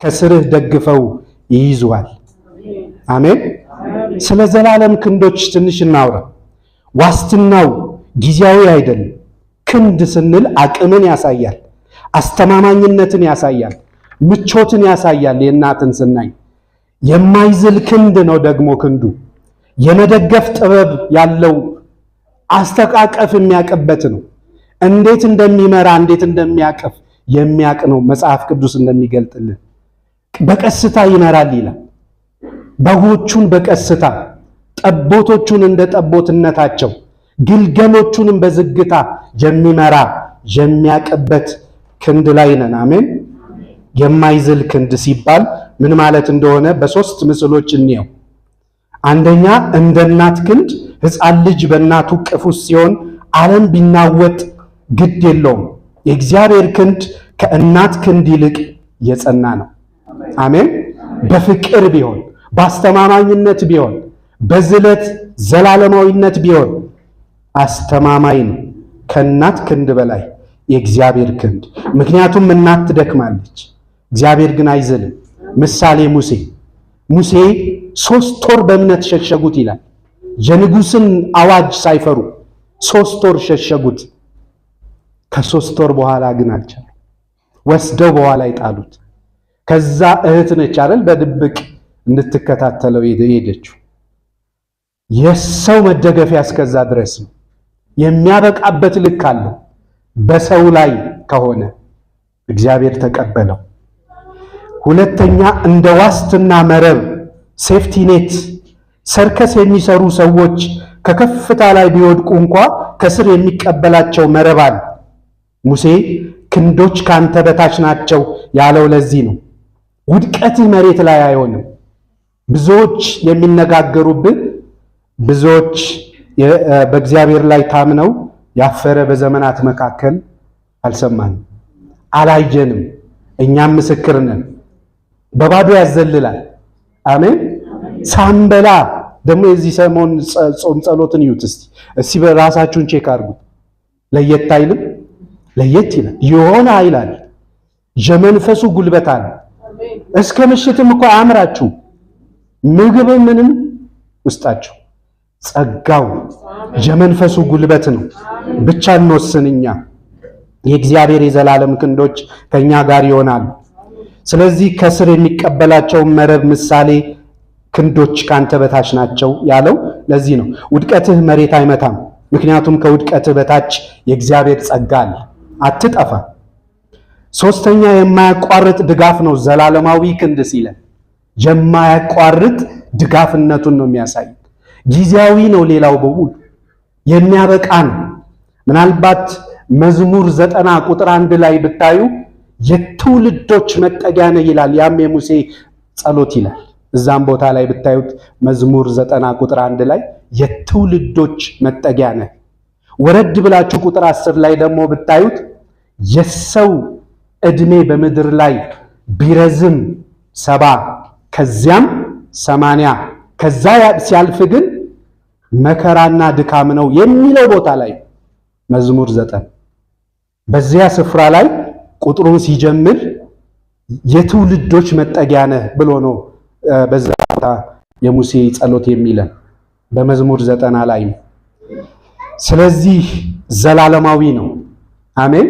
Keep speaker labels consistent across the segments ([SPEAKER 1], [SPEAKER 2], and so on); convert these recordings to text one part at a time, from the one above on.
[SPEAKER 1] ከስርህ ደግፈው ይይዙሃል። አሜን። ስለ ዘላለም ክንዶች ትንሽ እናውራ። ዋስትናው ጊዜያዊ አይደለም። ክንድ ስንል አቅምን ያሳያል፣ አስተማማኝነትን ያሳያል፣ ምቾትን ያሳያል። የእናትን ስናይ የማይዝል ክንድ ነው። ደግሞ ክንዱ የመደገፍ ጥበብ ያለው አስተቃቀፍ የሚያቅበት ነው። እንዴት እንደሚመራ እንዴት እንደሚያቅፍ የሚያቅ ነው። መጽሐፍ ቅዱስ እንደሚገልጥልን በቀስታ ይመራል ይላል። በጎቹን በቀስታ ጠቦቶቹን እንደ ጠቦትነታቸው ግልገሎቹንም በዝግታ የሚመራ የሚያቅበት ክንድ ላይ ነን። አሜን። የማይዝል ክንድ ሲባል ምን ማለት እንደሆነ በሶስት ምስሎች እንየው። አንደኛ እንደ እናት ክንድ ሕፃን ልጅ በእናቱ እቅፍ ውስጥ ሲሆን ዓለም ቢናወጥ ግድ የለውም። የእግዚአብሔር ክንድ ከእናት ክንድ ይልቅ የጸና ነው። አሜን። በፍቅር ቢሆን፣ በአስተማማኝነት ቢሆን፣ በዝለት ዘላለማዊነት ቢሆን አስተማማኝ ነው ከእናት ክንድ በላይ የእግዚአብሔር ክንድ። ምክንያቱም እናት ትደክማለች፣ እግዚአብሔር ግን አይዝልም። ምሳሌ ሙሴ 3 ወር በእምነት ሸሸጉት ይላል። የንጉሥን አዋጅ ሳይፈሩ 3 ወር ሸሸጉት። ከ3 ወር በኋላ ግን አልቻሉ። ወስደው በኋላ ይጣሉት። ከዛ እህት ነች አይደል በድብቅ እንድትከታተለው ሄደችው። የሰው መደገፊያ እስከዛ ድረስ ነው። የሚያበቃበት ልክ አለው። በሰው ላይ ከሆነ እግዚአብሔር ተቀበለው። ሁለተኛ እንደ ዋስትና መረብ ሴፍቲ ኔት ሰርከስ የሚሰሩ ሰዎች ከከፍታ ላይ ቢወድቁ እንኳ ከስር የሚቀበላቸው መረብ አለ። ሙሴ ክንዶች ካንተ በታች ናቸው ያለው ለዚህ ነው። ውድቀትህ መሬት ላይ አይሆንም። ብዙዎች የሚነጋገሩብን ብዙዎች በእግዚአብሔር ላይ ታምነው ያፈረ በዘመናት መካከል አልሰማንም፣ አላየንም። እኛም ምስክር ነን። በባዶ ያዘልላል። አሜን። ሳንበላ ደግሞ የዚህ ሰሞን ጾም ጸሎትን ይዩት እስቲ በራሳችሁን ቼክ አድርጉ። ለየት አይልም? ለየት ይላል። የሆነ ኃይላል የመንፈሱ ጉልበት አለ። እስከ ምሽትም እኮ አያምራችሁ ምግብ ምንም ውስጣችሁ ጸጋው የመንፈሱ ጉልበት ነው። ብቻ እንወስንኛ። የእግዚአብሔር የዘላለም ክንዶች ከኛ ጋር ይሆናሉ። ስለዚህ ከስር የሚቀበላቸውን መረብ ምሳሌ ክንዶች ካንተ በታች ናቸው ያለው ለዚህ ነው። ውድቀትህ መሬት አይመታም። ምክንያቱም ከውድቀትህ በታች የእግዚአብሔር ጸጋ አለ፣ አትጠፋ። ሶስተኛ የማያቋርጥ ድጋፍ ነው። ዘላለማዊ ክንድ ሲለን የማያቋርጥ ድጋፍነቱን ነው የሚያሳይ። ጊዜያዊ ነው፣ ሌላው በሙሉ የሚያበቃ ነው። ምናልባት መዝሙር 90 ቁጥር 1 ላይ ብታዩ የትውልዶች መጠጊያ ነህ ይላል። ያም የሙሴ ጸሎት ይላል። እዛም ቦታ ላይ ብታዩት መዝሙር 90 ቁጥር 1 ላይ የትውልዶች መጠጊያ ነህ። ወረድ ብላችሁ ቁጥር 10 ላይ ደግሞ ብታዩት የሰው ዕድሜ በምድር ላይ ቢረዝም 70 ከዚያም 80 ከዛ ሲያልፍ ግን መከራና ድካም ነው የሚለው ቦታ ላይ መዝሙር 9 በዚያ ስፍራ ላይ ቁጥሩን ሲጀምር የትውልዶች መጠጊያ ነህ ብሎ ነው በዛ ቦታ የሙሴ ጸሎት የሚለን በመዝሙር 90 ላይ። ስለዚህ ዘላለማዊ ነው። አሜን።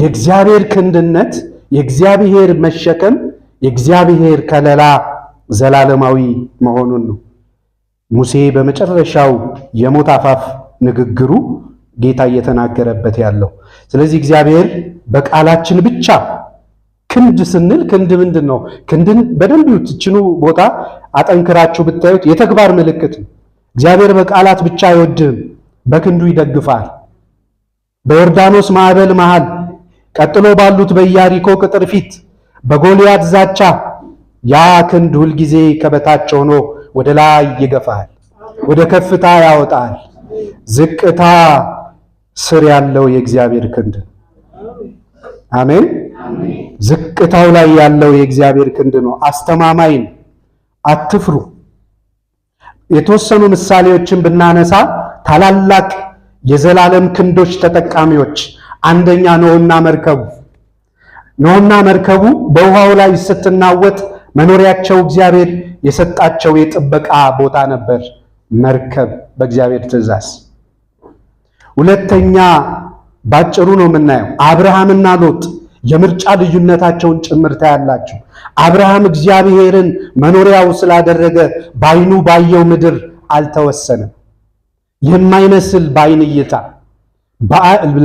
[SPEAKER 1] የእግዚአብሔር ክንድነት፣ የእግዚአብሔር መሸከም፣ የእግዚአብሔር ከለላ ዘላለማዊ መሆኑን ነው ሙሴ በመጨረሻው የሞት አፋፍ ንግግሩ ጌታ እየተናገረበት ያለው። ስለዚህ እግዚአብሔር በቃላችን ብቻ ክንድ ስንል ክንድ ምንድን ነው? ክንድን በደንብ ትችኑ ቦታ አጠንክራችሁ ብታዩት የተግባር ምልክት ነው። እግዚአብሔር በቃላት ብቻ አይወድህም፣ በክንዱ ይደግፋል። በዮርዳኖስ ማዕበል መሃል፣ ቀጥሎ ባሉት በኢያሪኮ ቅጥር ፊት፣ በጎልያድ ዛቻ ያ ክንድ ሁልጊዜ ከበታች ሆኖ ወደ ላይ ይገፋል፣ ወደ ከፍታ ያወጣል። ዝቅታ ስር ያለው የእግዚአብሔር ክንድ። አሜን። ዝቅታው ላይ ያለው የእግዚአብሔር ክንድ ነው። አስተማማኝ ነው። አትፍሩ። የተወሰኑ ምሳሌዎችን ብናነሳ ታላላቅ የዘላለም ክንዶች ተጠቃሚዎች፣ አንደኛ ኖህና መርከቡ። ኖህና መርከቡ በውሃው ላይ ስትናወጥ መኖሪያቸው እግዚአብሔር የሰጣቸው የጥበቃ ቦታ ነበር፣ መርከብ በእግዚአብሔር ትእዛዝ። ሁለተኛ ባጭሩ ነው የምናየው አብርሃምና ሎጥ የምርጫ ልዩነታቸውን ጭምር ታያላችሁ። አብርሃም እግዚአብሔርን መኖሪያው ስላደረገ በዓይኑ ባየው ምድር አልተወሰነም። የማይመስል በዓይን እይታ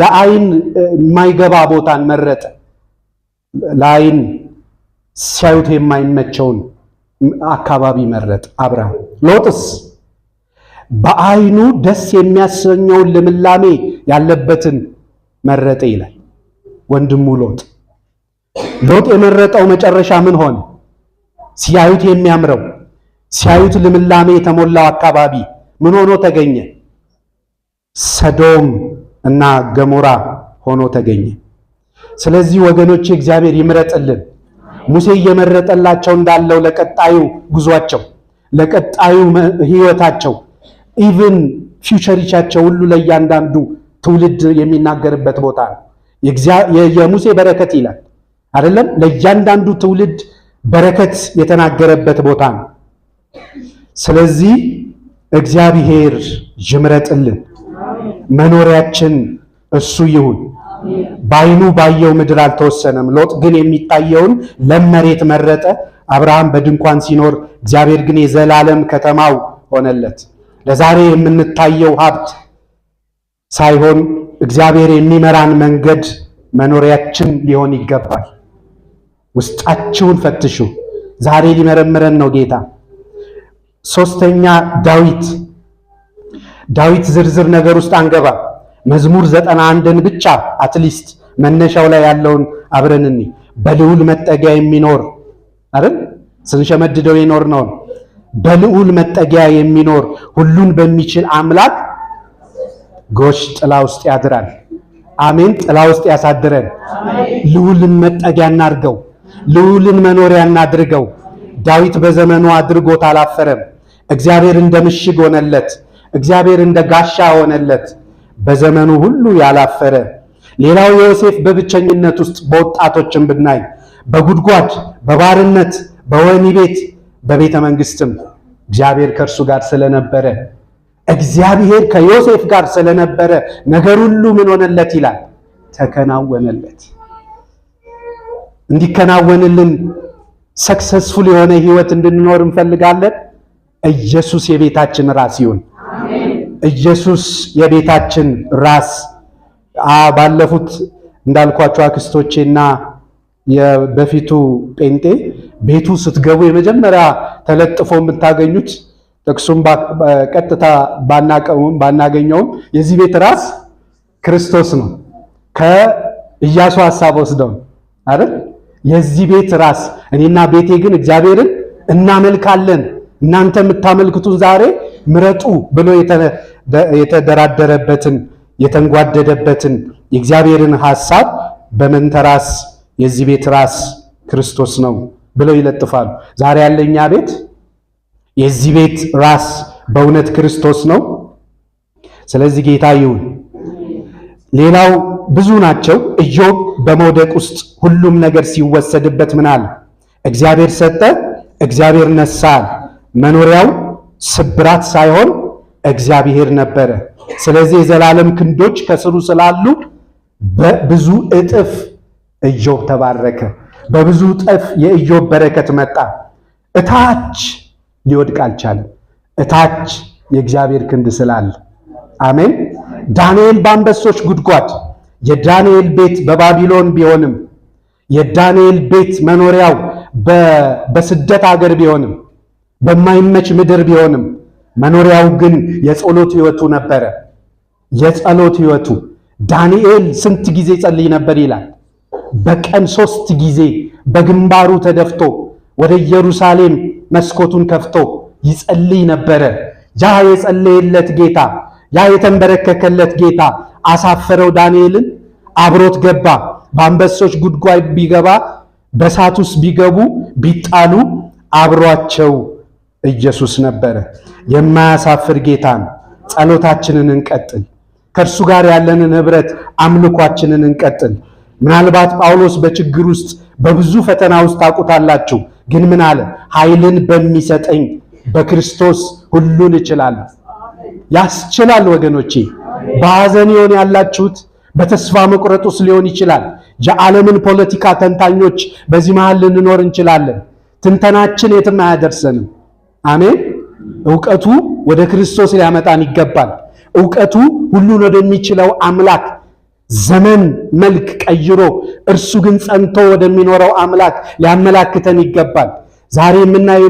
[SPEAKER 1] ለዓይን የማይገባ ቦታን መረጠ። ለዓይን ሲያዩት የማይመቸውን አካባቢ መረጠ አብርሃም። ሎጥስ በዓይኑ ደስ የሚያሰኘውን ልምላሜ ያለበትን መረጠ ይላል ወንድሙ ሎጥ። ሎጥ የመረጠው መጨረሻ ምን ሆነ? ሲያዩት የሚያምረው ሲያዩት ልምላሜ የተሞላው አካባቢ ምን ሆኖ ተገኘ? ሰዶም እና ገሞራ ሆኖ ተገኘ። ስለዚህ ወገኖች እግዚአብሔር ይምረጥልን። ሙሴ እየመረጠላቸው እንዳለው ለቀጣዩ ጉዟቸው፣ ለቀጣዩ ሕይወታቸው ኢቭን ፊውቸሪቻቸው ሁሉ ለእያንዳንዱ ትውልድ የሚናገርበት ቦታ ነው። የሙሴ በረከት ይላል አይደለም? ለእያንዳንዱ ትውልድ በረከት የተናገረበት ቦታ ነው። ስለዚህ እግዚአብሔር ይምረጥልን። መኖሪያችን እሱ ይሁን። በዓይኑ ባየው ምድር አልተወሰነም። ሎጥ ግን የሚታየውን ለም መሬት መረጠ። አብርሃም በድንኳን ሲኖር፣ እግዚአብሔር ግን የዘላለም ከተማው ሆነለት። ለዛሬ የምንታየው ሀብት ሳይሆን እግዚአብሔር የሚመራን መንገድ መኖሪያችን ሊሆን ይገባል። ውስጣችሁን ፈትሹ። ዛሬ ሊመረምረን ነው ጌታ። ሶስተኛ ዳዊት ዝርዝር ነገር ውስጥ አንገባ። መዝሙር 91ን ብቻ አትሊስት መነሻው ላይ ያለውን አብረን እንይ። በልዑል መጠጊያ የሚኖር አይደል? ስንሸመድደው የኖር ነው። በልዑል መጠጊያ የሚኖር ሁሉን በሚችል አምላክ ጎሽ ጥላ ውስጥ ያድራል። አሜን። ጥላ ውስጥ ያሳድረን። ልዑልን መጠጊያ እናድርገው። ልዑልን መኖሪያ እናድርገው። ዳዊት በዘመኑ አድርጎት አላፈረም። እግዚአብሔር እንደ ምሽግ ሆነለት። እግዚአብሔር እንደ ጋሻ ሆነለት። በዘመኑ ሁሉ ያላፈረ። ሌላው ዮሴፍ በብቸኝነት ውስጥ በወጣቶችን ብናይ በጉድጓድ በባርነት በወህኒ ቤት በቤተ መንግስትም እግዚአብሔር ከእርሱ ጋር ስለነበረ እግዚአብሔር ከዮሴፍ ጋር ስለነበረ ነገር ሁሉ ምን ሆነለት ይላል? ተከናወነለት። እንዲከናወንልን ሰክሰስፉል የሆነ ህይወት እንድንኖር እንፈልጋለን። ኢየሱስ የቤታችን ራስ ይሁን። ኢየሱስ የቤታችን ራስ። ባለፉት እንዳልኳቸው አክስቶቼና የበፊቱ ጴንጤ ቤቱ ስትገቡ የመጀመሪያ ተለጥፎ የምታገኙት ጥቅሱም ቀጥታ ባናገኘውም የዚህ ቤት ራስ ክርስቶስ ነው። ከኢያሱ ሐሳብ ወስደው አይደል? የዚህ ቤት ራስ እኔና ቤቴ ግን እግዚአብሔርን እናመልካለን፣ እናንተ የምታመልክቱን ዛሬ ምረጡ ብሎ የተደራደረበትን የተንጓደደበትን የእግዚአብሔርን ሐሳብ በመንተራስ የዚህ ቤት ራስ ክርስቶስ ነው ብለው ይለጥፋሉ። ዛሬ ያለኛ ቤት የዚህ ቤት ራስ በእውነት ክርስቶስ ነው። ስለዚህ ጌታ ይሁን። ሌላው ብዙ ናቸው። ኢዮብ በመውደቅ ውስጥ ሁሉም ነገር ሲወሰድበት ምን አለ? እግዚአብሔር ሰጠ፣ እግዚአብሔር ነሳ። መኖሪያው ስብራት ሳይሆን እግዚአብሔር ነበረ። ስለዚህ የዘላለም ክንዶች ከስሩ ስላሉ በብዙ እጥፍ ኢዮብ ተባረከ። በብዙ እጥፍ የኢዮብ በረከት መጣ። እታች ሊወድቅ አልቻለም። እታች የእግዚአብሔር ክንድ ስላለ። አሜን። ዳንኤል በአንበሶች ጉድጓድ፣ የዳንኤል ቤት በባቢሎን ቢሆንም፣ የዳንኤል ቤት መኖሪያው በስደት ሀገር ቢሆንም፣ በማይመች ምድር ቢሆንም፣ መኖሪያው ግን የጸሎት ሕይወቱ ነበረ። የጸሎት ሕይወቱ ዳንኤል ስንት ጊዜ ጸልይ ነበር ይላል? በቀን 3 ጊዜ በግንባሩ ተደፍቶ ወደ ኢየሩሳሌም መስኮቱን ከፍቶ ይጸልይ ነበረ። ያ የጸለየለት ጌታ፣ ያ የተንበረከከለት ጌታ አሳፈረው ዳንኤልን። አብሮት ገባ። በአንበሶች ጉድጓድ ቢገባ፣ በእሳት ውስጥ ቢገቡ ቢጣሉ አብሯቸው ኢየሱስ ነበረ። የማያሳፍር ጌታ ነው። ጸሎታችንን እንቀጥል። ከእርሱ ጋር ያለንን ህብረት አምልኳችንን እንቀጥል። ምናልባት ጳውሎስ በችግር ውስጥ በብዙ ፈተና ውስጥ ታውቁታላችሁ። ግን ምን አለ? ኃይልን በሚሰጠኝ በክርስቶስ ሁሉን እችላለሁ። ያስችላል ወገኖቼ። በሐዘን ይሆን ያላችሁት፣ በተስፋ መቁረጥ ውስጥ ሊሆን ይችላል። የዓለምን ፖለቲካ ተንታኞች በዚህ መሃል ልንኖር እንችላለን። ትንተናችን የትም አያደርሰንም። አሜን። ዕውቀቱ ወደ ክርስቶስ ሊያመጣን ይገባል። ዕውቀቱ ሁሉን ወደሚችለው አምላክ ዘመን መልክ ቀይሮ እርሱ ግን ጸንቶ ወደሚኖረው አምላክ ሊያመላክተን ይገባል። ዛሬ የምናየው